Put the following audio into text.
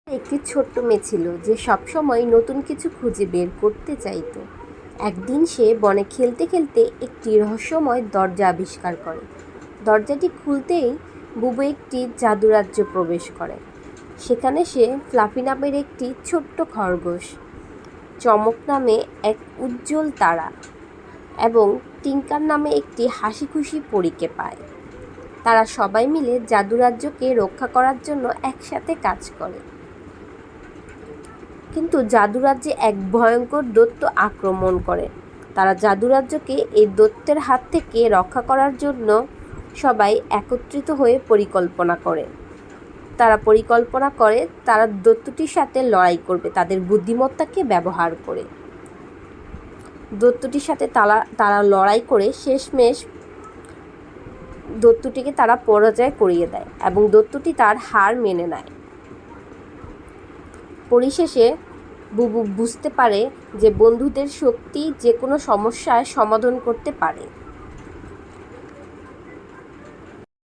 একটি ছোট্ট মেয়ে ছিল যে সবসময় নতুন কিছু খুঁজে বের করতে চাইতো। একদিন সে বনে খেলতে খেলতে একটি রহস্যময় দরজা আবিষ্কার করে। দরজাটি খুলতেই বুবু একটি জাদুরাজ্যে প্রবেশ করে। সেখানে সে ফ্লাফি নামের একটি ছোট্ট খরগোশ, চমক নামে এক উজ্জ্বল তারা এবং টিঙ্কার নামে একটি হাসিখুশি পরীকে পায়। তারা সবাই মিলে জাদুরাজ্যকে রক্ষা করার জন্য একসাথে কাজ করে। কিন্তু জাদুরাজ্যে এক ভয়ঙ্কর দৈত্য আক্রমণ করে। তারা জাদুরাজ্যকে এই দৈত্যের হাত থেকে রক্ষা করার জন্য সবাই একত্রিত হয়ে পরিকল্পনা করে। তারা দৈত্যটির সাথে লড়াই করবে তাদের বুদ্ধিমত্তাকে ব্যবহার করে। দৈত্যটির সাথে তারা লড়াই করে শেষমেশ দৈত্যটিকে তারা পরাজয় করিয়ে দেয় এবং দৈত্যটি তার হার মেনে নেয়। পরিশেষে বুবু বুঝতে পারে যে বন্ধুদের শক্তি যে কোনো সমস্যার সমাধান করতে পারে।